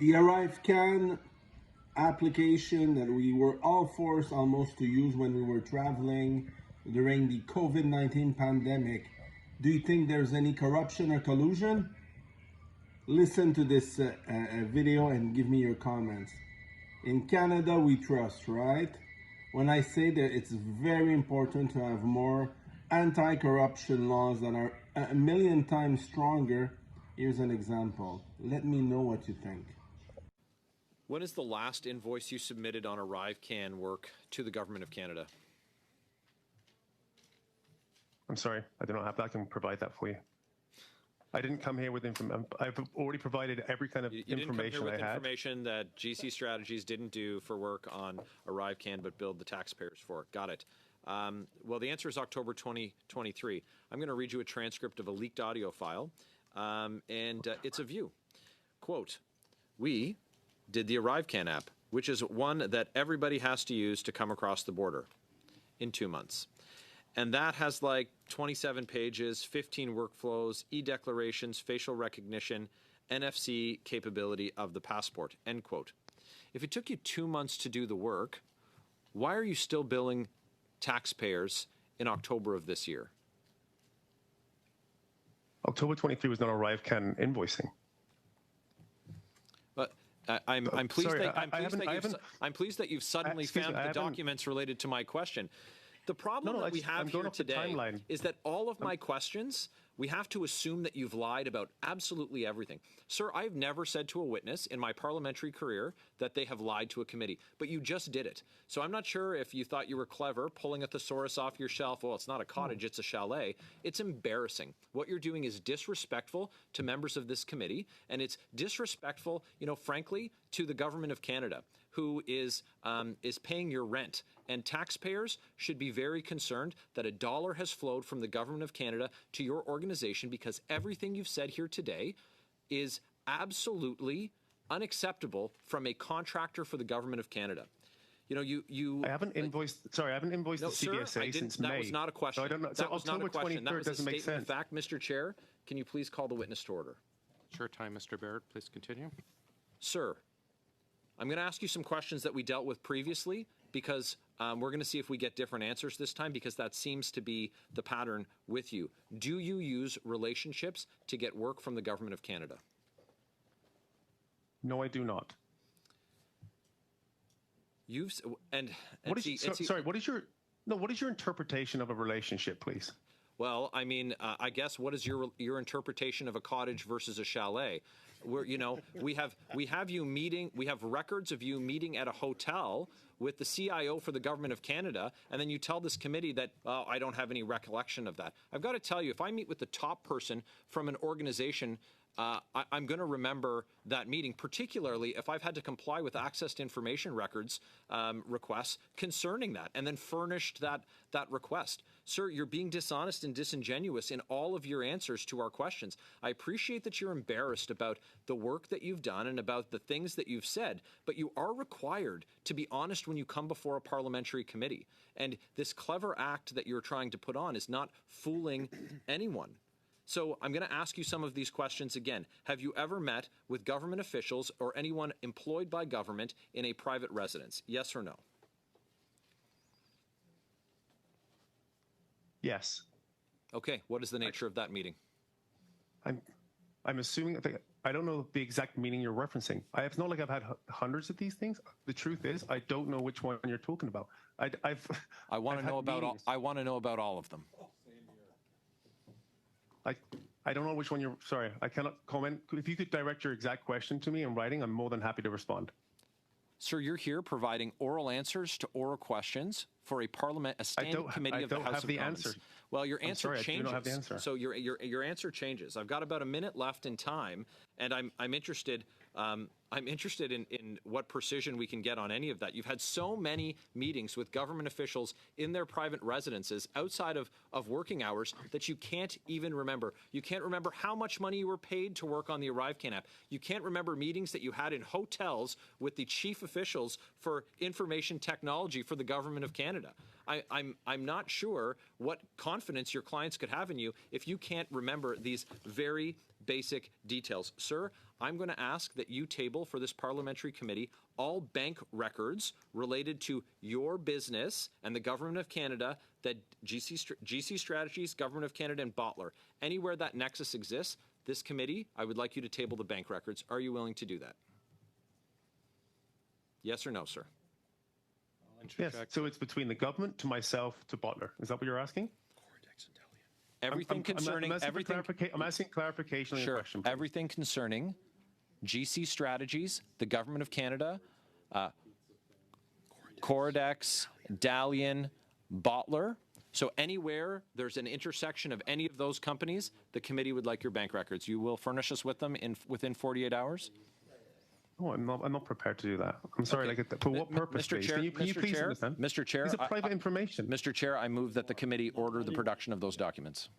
The ArriveCan application that we were all forced almost to use when we were traveling during the COVID-19 pandemic, do you think there's any corruption or collusion? Listen to this video and give me your comments. In Canada, we trust, right? When I say that it's very important to have more anti-corruption laws that are a million times stronger, here's an example. Let me know what you think. When is the last invoice you submitted on ArriveCan work to the Government of Canada? I'm sorry, I do not have that. I can provide that for you. I didn't come here with information. I've already provided every kind of information I had. You didn't come here with information that GC Strategies didn't do for work on ArriveCan, but billed the taxpayers for. Got it. Well, the answer is October 2023. I'm going to read you a transcript of a leaked audio file, and it's a view. Quote, "We did the ArriveCan app, which is one that everybody has to use to come across the border, in 2 months. And that has like 27 pages, 15 workflows, e-declarations, facial recognition, NFC capability of the passport," end quote. If it took you 2 months to do the work, why are you still billing taxpayers in October of this year? October 23 was not ArriveCan invoicing. But I'm pleased that you've suddenly found the documents related to my question. The problem that we have here today is that all of my questions, we have to assume that you've lied about absolutely everything. Sir, I've never said to a witness in my parliamentary career that they have lied to a committee, but you just did it. So I'm not sure if you thought you were clever pulling a thesaurus off your shelf. Well, it's not a cottage, it's a chalet. It's embarrassing. What you're doing is disrespectful to members of this committee, and it's disrespectful, frankly, to the Government of Canada, who is paying your rent. And taxpayers should be very concerned that a dollar has flowed from the Government of Canada to your organization, because everything you've said here today is absolutely unacceptable from a contractor for the Government of Canada. I haven't invoiced. Sorry, I haven't invoiced the CBSA since May. That was not a question. So I don't know. That was not a question. That was a statement of fact, Mr. Chair. Can you please call the witness to order? Sure time, Mr. Barrett. Please continue. Sir, I'm going to ask you some questions that we dealt with previously, because we're going to see if we get different answers this time, because that seems to be the pattern with you. Do you use relationships to get work from the Government of Canada? No, I do not. What is your interpretation of a relationship, please? Well, I mean, I guess what is your interpretation of a cottage versus a chalet? We have you meeting. We have records of you meeting at a hotel with the CIO for the Government of Canada, and then you tell this committee that, oh, I don't have any recollection of that. I've got to tell you, if I meet with the top person from an organization, I'm going to remember that meeting, particularly if I've had to comply with access to information records requests concerning that, and then furnished that request. Sir, you're being dishonest and disingenuous in all of your answers to our questions. I appreciate that you're embarrassed about the work that you've done and about the things that you've said, but you are required to be honest when you come before a parliamentary committee. And this clever act that you're trying to put on is not fooling anyone. So I'm going to ask you some of these questions again. Have you ever met with government officials or anyone employed by government in a private residence? Yes or no? Yes. Okay. What is the nature of that meeting? I'm assuming that I don't know the exact meaning you're referencing. It's not like I've had hundreds of these things. The truth is, I don't know which one you're talking about. I want to know about all of them. I don't know which one you're. Sorry, I cannot comment. If you could direct your exact question to me in writing, I'm more than happy to respond. Sir, you're here providing oral answers to oral questions for a standing committee of the House of Commons. Answer. Well, your answer changes. I do not have the answer. So your answer changes. I've got about a minute left in time, and I'm interested. I'm interested in what precision we can get on any of that. You've had so many meetings with government officials in their private residences outside of working hours that you can't even remember. You can't remember how much money you were paid to work on the ArriveCan app. You can't remember meetings that you had in hotels with the chief officials for information technology for the Government of Canada. I'm not sure what confidence your clients could have in you if you can't remember these very basic details. Sir, I'm going to ask that you table for this parliamentary committee all bank records related to your business and the Government of Canada, that GC Strategies, Government of Canada, and Bottler. Anywhere that nexus exists, this committee, I would like you to table the bank records. Are you willing to do that? Yes or no, sir? Yes. So it's between the government to myself to Bottler. Is that what you're asking? Everything concerning I'm asking clarification on your question. Please. Everything concerning GC Strategies, the Government of Canada, Coridex, Dalian, Bottler. So anywhere there's an intersection of any of those companies, the committee would like your bank records. You will furnish us with them within 48 hours? Oh, I'm not prepared to do that. I'm sorry. Okay. For what purpose? Mr. Chair, Can you please understand? Mr. Chair, these are private information. Mr. Chair, I move that the committee order the production of those documents.